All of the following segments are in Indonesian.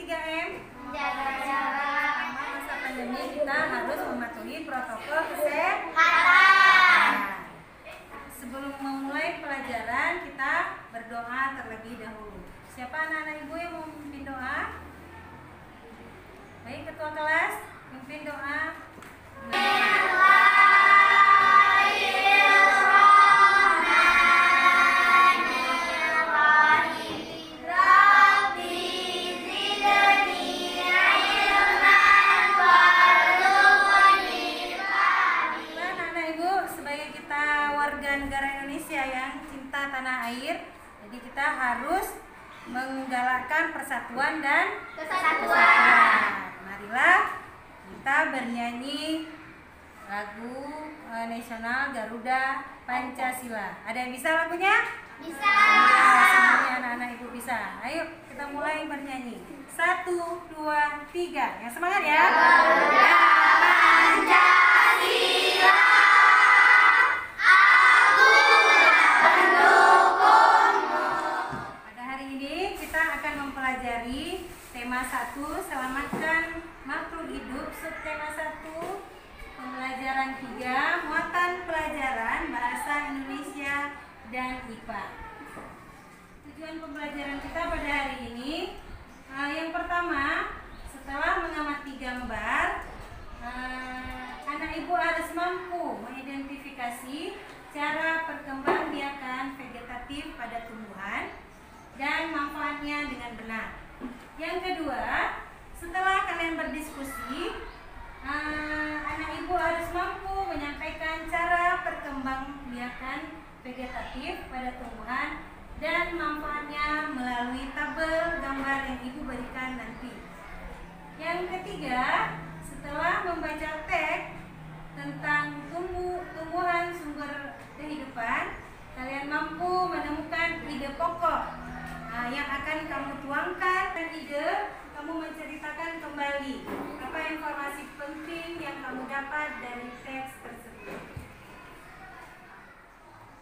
3M? Menjaga jarak. Selama masa pandemi kita harus mematuhi protokol kesehatan. Nah, sebelum memulai pelajaran kita berdoa terlebih dahulu. Siapa anak-anak ibu yang mau memimpin doa? Baik, ketua kelas memimpin doa. Negara Indonesia yang cinta tanah air, jadi kita harus menggalakkan persatuan dan kesatuan. Marilah kita bernyanyi lagu nasional Garuda Pancasila. Ada yang bisa lagunya? Bisa. Ya, semuanya anak-anak ibu bisa. Ayo kita mulai bernyanyi. 1, 2, 3. Yang semangat ya. Garuda Pancasila. Mempelajari tema 1, selamatkan makhluk hidup. Subtema 1, pembelajaran 3, muatan pelajaran bahasa Indonesia dan IPA. Tujuan pembelajaran kita pada hari ini, yang pertama, setelah mengamati gambar, anak ibu harus mampu mengidentifikasi cara perkembangbiakan vegetatif pada tumbuhan dan manfaatnya dengan benar. Yang kedua, setelah kalian berdiskusi, anak ibu harus mampu menyampaikan cara perkembangbiakan vegetatif pada tumbuhan dan manfaatnya melalui tabel gambar yang ibu berikan nanti. Yang ketiga, setelah membaca teks tentang tumbuhan sumber kehidupan, kalian mampu menemukan ide pokok yang akan kamu tuangkan, dan ide kamu menceritakan kembali apa informasi penting yang kamu dapat dari teks tersebut.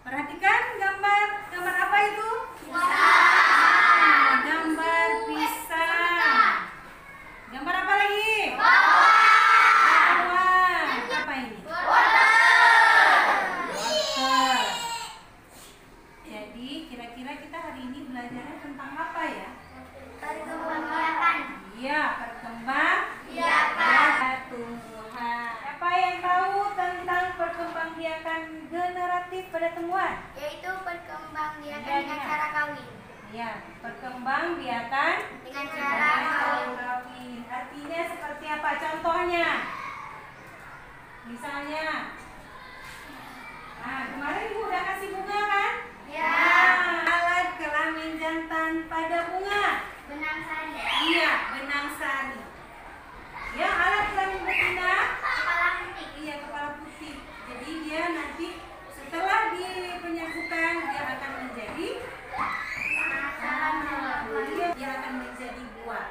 Perhatikan gambar apa itu? Pisang. Gambar pisang. Gambar apa lagi? Bawang. Apa ini? Jadi kira-kira kita hari ini belajarnya tentang apa ya? Perkembangbiakan. Iya, perkembangbiakan tumbuhan. Apa yang tahu tentang perkembangbiakan generatif pada tumbuhan? Yaitu perkembangbiakan Iya, dengan iya. cara kawin. Iya, perkembangbiakan Dengan cara kawin. Artinya seperti apa? Contohnya, misalnya, kemarin ibu udah kasih bunga kan? Ya. Alat kelamin jantan pada bunga. Benang sari. Iya, benang sari. Ya, alat kelamin betina. Kepala putih. Iya, kepala putih. Jadi dia nanti setelah dipenyatukan dia akan menjadi dia akan menjadi buah.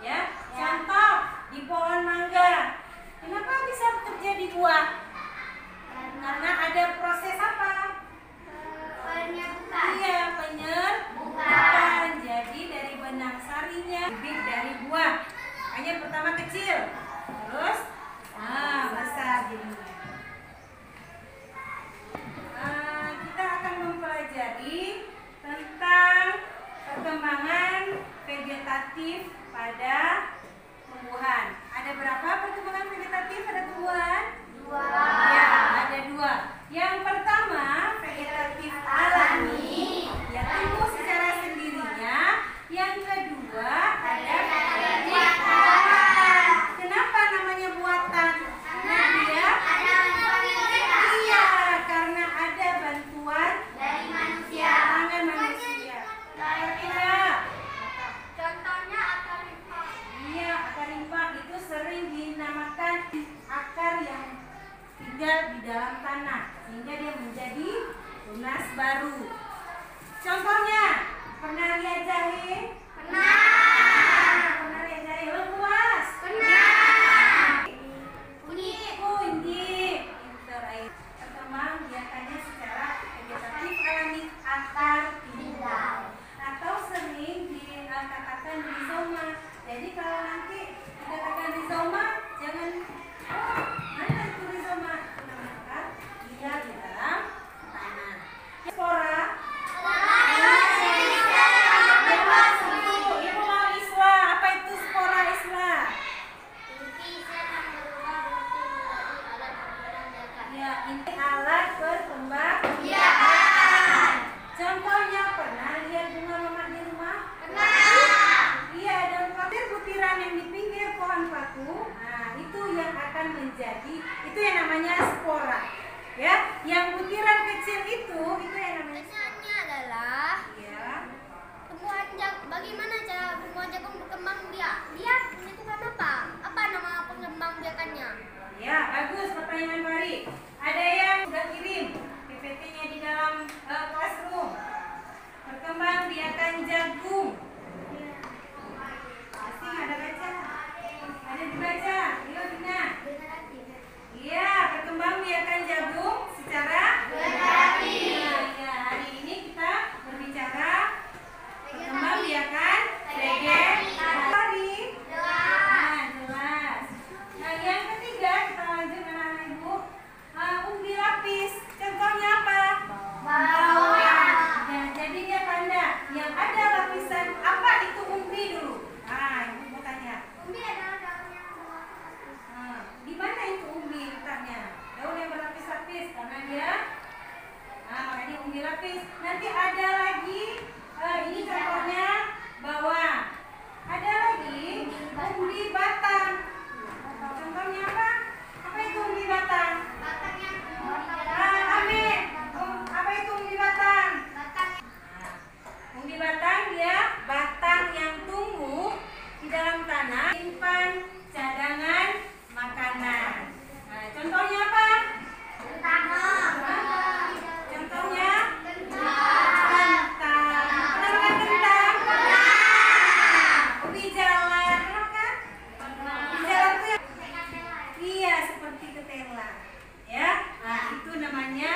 Ya, contoh di pohon mangga. Kenapa bisa terjadi buah? Karena ada proses apa? Penyatukan. Iya, penyerbukan. Jadi dari benang sarinya bibit dari buah. Hanya pertama kecil, terus besar jadinya. Kita akan mempelajari tentang perkembangan vegetatif pada tumbuhan. Ada berapa perkembangan vegetatif pada tumbuhan? 2. Ya, ada 2. Yang pertama, vegetatif alami, yang tumbuh secara sendirinya. Yang kedua, ada vegetatif buatan. Kenapa namanya buatan? Karena dia iya, karena ada bantuan Dari manusia. tangan manusia. Ngerti nggak? Contohnya akar rimpah. Iya, akar rimpah itu sering dinamakan akar yang tinggal di dalam tanah sehingga dia menjadi tunas baru. Contohnya, pernah lihat jahe? Pernah. Pernah lihat jahe lengkuas? Pernah. Kunyit. Perkembangbiakannya secara vegetatif alami akar tinggal atau sering dikatakan rizoma. Jadi namanya spora. Ya, yang butiran kecil itu yang namanya. Pertanyaannya adalah Ya. bagaimana cara tumbuhan jagung berkembang biak? Dia menentukan apa? Apa nama pengembang biakannya? Ya, bagus pertanyaan Fari. Ada yang sudah kirim PPT-nya di dalam classroom. Perkembang biakan jagung. Pasti ada baca. Ada dibaca. Yuk, Dina. Iya, perkembang biakan jagung secara Generatif. Ya, hari ini kita berbicara perkembang biakan vegetasi. Nah, jelas. Nah, yang ketiga kita lanjut anak-anak ibu. Umbi lapis. Contohnya apa? Bawang. Nah, jadi dia tanda yang ada lapisan apa itu umbi dulu. Nah, ibu mau tanya. Umbi adalah daun yang berlapis-lapis. Di mana itu umbi letaknya? Daun yang berlapis-lapis karena dia makanya umbi lapis. Nanti ada lagi ini contohnya bawang. Ada lagi umbi batang. Contohnya apa? Apa itu umbi batang? Batang yang Amin. Apa itu umbi batang? batang Umbi batang dia batang yang tumbuh di dalam tanah, simpan cadangan makanan. Nah, contohnya apa? Contohnya kentang. Kenapa kan kentang? Ubi jalar, kenapa kan? Ubi jalar itu iya seperti ketela, ya. Nah, itu namanya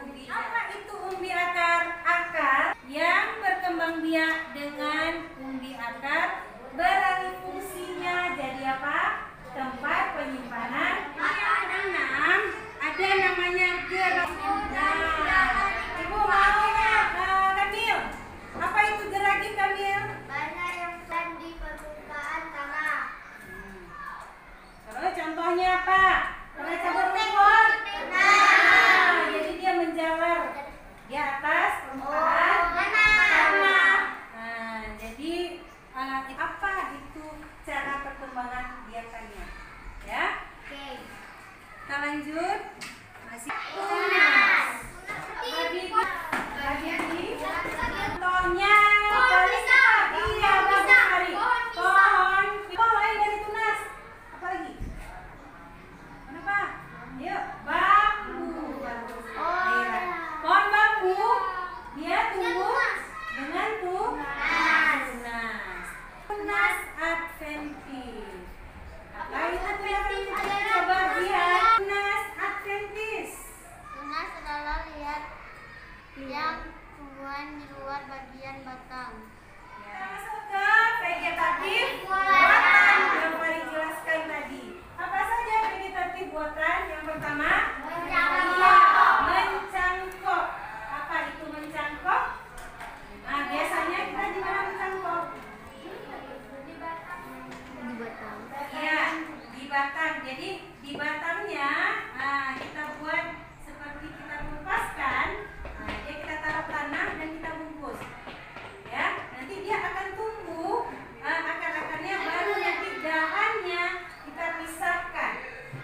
umbi. Apa itu umbi akar? Akar yang berkembang biak dengan umbi akar beralih fungsinya jadi apa? Tempat penyimpanan. Yang keenam ada namanya geragi. Ibu mau nggak, Kamil? Apa itu geragi, Kamil? banyak yang bukan di permukaan tanah. Terus contohnya apa? Pernah cabut rumput? Nah, jadi dia menjalar di atas permukaan tanah. Nah, jadi apa itu cara perkembangan biakannya? Ya, Oke. kita lanjut. Masih Tunas. Contohnya Pohon pisang. iya Pohon bagus pisang. sekali. Pohon pisang. Pohon lain dari tunas. Apa lagi? Kenapa? Yuk, bambu. Iya. Pohon bambu dia tumbuh dengan tunas. Tunas adventis. Apa itu tunas adventis? Coba lihat tunas adventis. Tunas adalah lihat yang tumbuhan di luar bagian batang. Kita masuk ke vegetatif buatan yang Fari jelaskan tadi. Apa saja vegetatif buatan? Yang pertama, Mencangkok. mencangkok. Apa itu mencangkok? Nah, biasanya kita di mana mencangkok? Di batang. Iya, di batang. Jadi di batangnya kita buat seperti kita kupaskan. Nah, dia kita taruh tanah dan kita bungkus. Ya, nanti dia akan tumbuh akar-akarnya baru nanti dahannya kita pisahkan.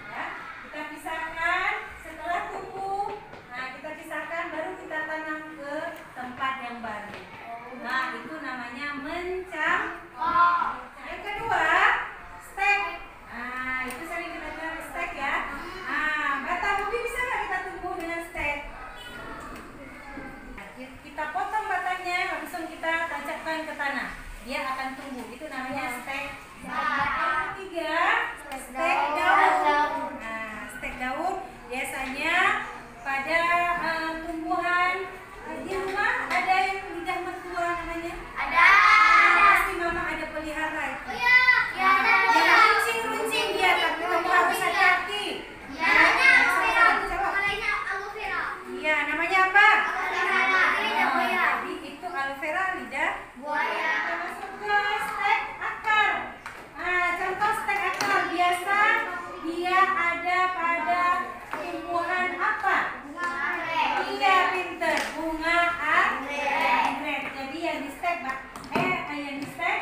Ya, kita pisahkan setelah tumbuh. Nah, kita pisahkan baru kita tanam ke tempat yang baru. Nah, itu namanya mencangkok. Yang kedua, stek. Nah, itu sering kita bilang stek ya. Nah, batang ubi bisa nggak kita tumbuh dengan stek? Kita potong batangnya, langsung kita tancapkan ke tanah. Dia akan tumbuh. Itu namanya stek. Yang ketiga, stek daun. Nah, stek daun biasanya pada tumbuhan di rumah ada yang lidah mertua namanya. Pasti mama ada pelihara itu. Ya, runcing dia, tapi kamu harus hati-hati. Iya, namanya apa? Jadi itu aloe vera lidah buaya. Kita masuk ke stek akar. Nah, contoh stek akar biasa dia ada pada tumbuhan apa? Iya, pinter. Bunga anggrek. Jadi yang di stek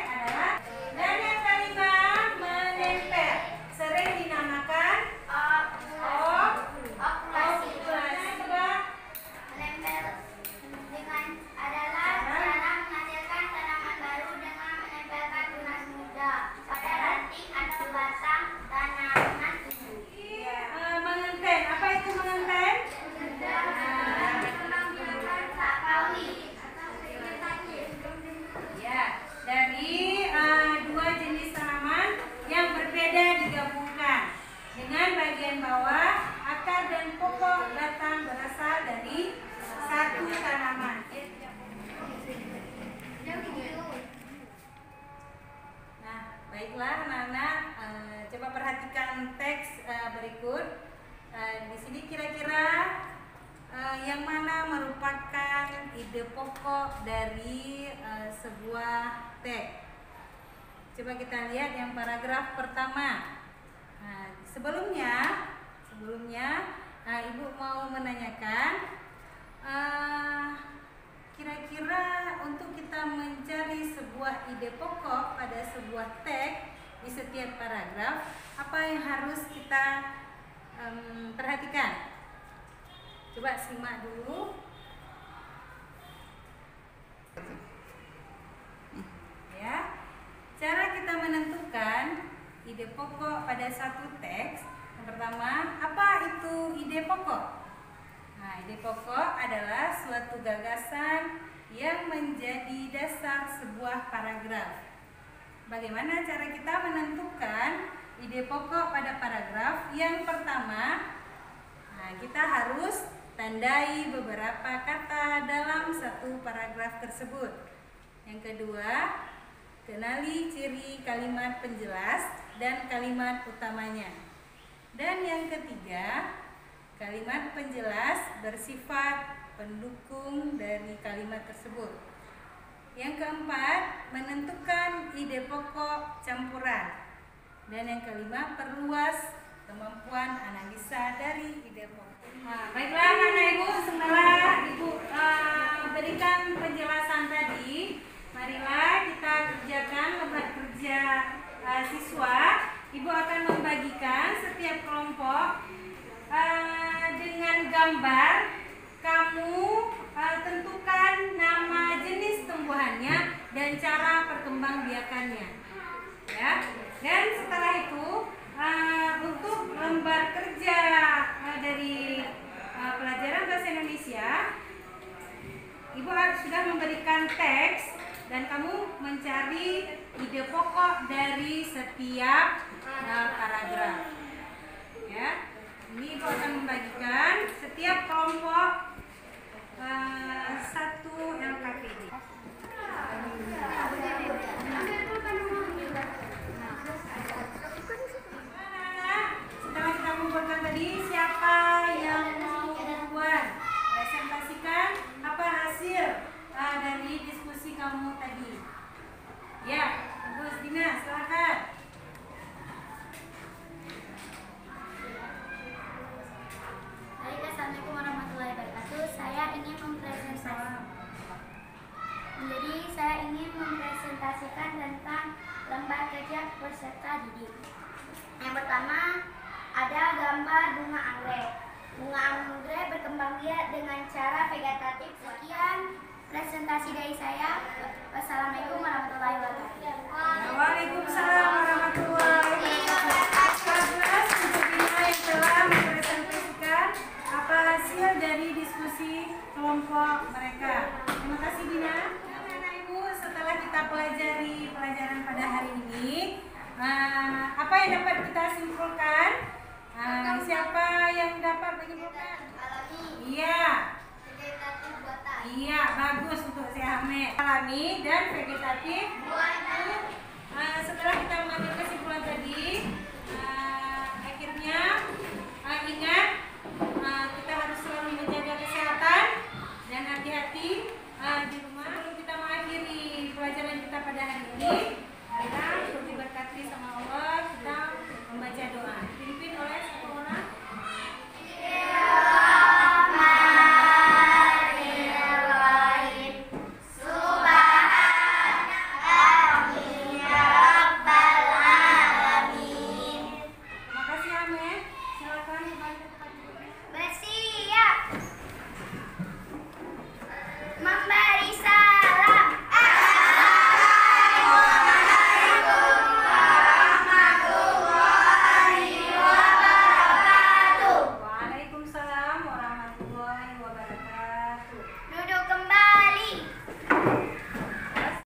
adalah. Dan yang kelima menempel. Sering dinamakan pokok dari sebuah teks. Coba kita lihat yang paragraf pertama. Nah, sebelumnya Ibu mau menanyakan, kira-kira untuk kita mencari sebuah ide pokok pada sebuah teks di setiap paragraf, apa yang harus kita perhatikan? Coba simak dulu. Ya, cara kita menentukan ide pokok pada satu teks. Yang pertama, apa itu ide pokok? Nah, ide pokok adalah suatu gagasan yang menjadi dasar sebuah paragraf. Bagaimana cara kita menentukan ide pokok pada paragraf? Yang pertama, kita harus tandai beberapa kata dalam satu paragraf tersebut. Yang kedua, kenali ciri kalimat penjelas dan kalimat utamanya. Dan yang ketiga, kalimat penjelas bersifat pendukung dari kalimat tersebut. Yang keempat, menentukan ide pokok campuran. Dan yang kelima, perluas kemampuan analisa dari ide pokok. Baiklah anak-anak Ibu, setelah Ibu berikan penjelasan tadi, marilah kita kerjakan lembar kerja siswa. Ibu akan membagikan setiap kelompok dengan gambar. Kamu tentukan nama jenis tumbuhannya dan cara perkembangbiakannya. Ya. Dan setelah itu untuk lembar kerja dari pelajaran bahasa Indonesia, Ibu sudah memberikan teks dan kamu mencari ide pokok dari setiap paragraf. Ya, ini Ibu akan membagikan setiap kelompok satu LKPD. Setelah kita mengumpulkan tadi, siapa yang mau membuat? Presentasikan apa hasil dari diskusi kamu tadi. Ya, Ibu Dina, silakan. Baik, assalamualaikum warahmatullahi wabarakatuh. Saya ingin mempresentasikan tentang lembar kerja peserta didik. Yang pertama, ada gambar bunga anggrek. Bunga anggrek berkembang biak dengan cara vegetatif. Sekian presentasi dari saya. Wassalamualaikum warahmatullahi wabarakatuh. Waalaikumsalam warahmatullahi wabarakatuh. Untuk Dina yang telah mempresentasikan apa hasil dari diskusi kelompok mereka. Terima kasih Dina. Anak-anak Ibu, setelah kita pelajari pelajaran pada hari ini, apa yang dapat kita simpulkan? Siapa yang dapat menyimpulkan? Iya. Iya, bagus untuk si Ahmed. Alami dan vegetatif. Setelah kita mengambil